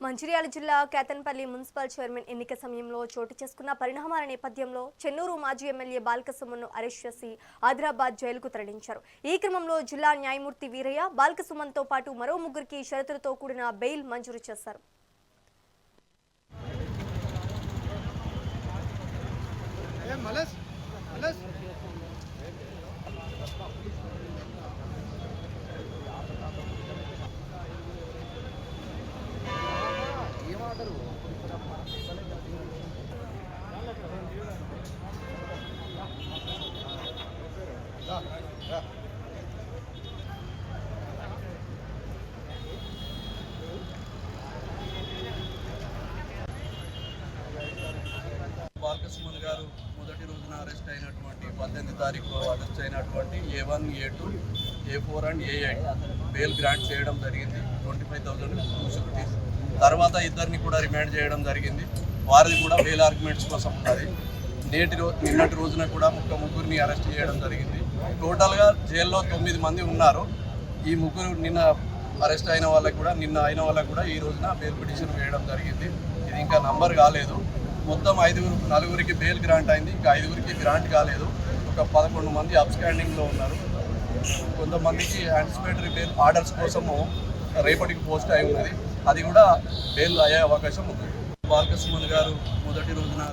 మంచిర్యాల జిల్లా Ketanpalli municipal chairman ఎన్నిక సమయంలో చోటు చేసుకున్న పరిణామాల నేపథ్యంలో చెన్నూరు మాజీ ఎమ్మెల్యే బాల్కసుమన్ను అరెస్ట్ చేసి ఆదిలాబాద్ జైలుకు తరలించారు. ఈ క్రమంలో జిల్లా న్యాయమూర్తి వీరయ్య బాల్కసుమన్తో పాటు మరో ముగ్గురికి షరతులతో కూడిన బెయిల్ మంజూరు చేశారు. బాల్కసుమన్ గారు మొదటి రోజున అరెస్ట్ అయినటువంటి 18 తారీఖు అరెస్ట్ అయినటువంటి A1, A2, A4 and A8 bail grant చేయడం జరిగింది. 25,000 సెక్యూరిటీస్. తర్వాత ఇద్దరిని కూడా రిమాండ్ చేయడం జరిగింది. వారిది కూడా బెయిల్ ఆర్గ్యుమెంట్స్ కోసం ఉన్నది. నిన్నటి రోజున కూడా ముగ్గురిని అరెస్ట్ చేయడం జరిగింది. టోటల్గా జైల్లో 9 మంది ఉన్నారు. ఈ ముగ్గురు నిన్న అరెస్ట్ అయిన వాళ్ళకి కూడా ఈ రోజున బెయిల్ పిటిషన్ వేయడం జరిగింది. ఇది ఇంకా నంబర్ కాలేదు. మొత్తం 4గురికి బెయిల్ గ్రాంట్ అయింది. ఇంకా 5గురికి గ్రాంట్ కాలేదు. ఒక 11 మంది అబ్స్కాండింగ్లో ఉన్నారు. కొంతమందికి యాంటిసిపేటరీ బెయిల్ ఆర్డర్స్ కోసము రేపటికి పోస్ట్ అయి ఉన్నది. అది కూడా బెయిల్ అయ్యే అవకాశం ఉంది. బాల్కసుమన్ గారు మొదటి రోజున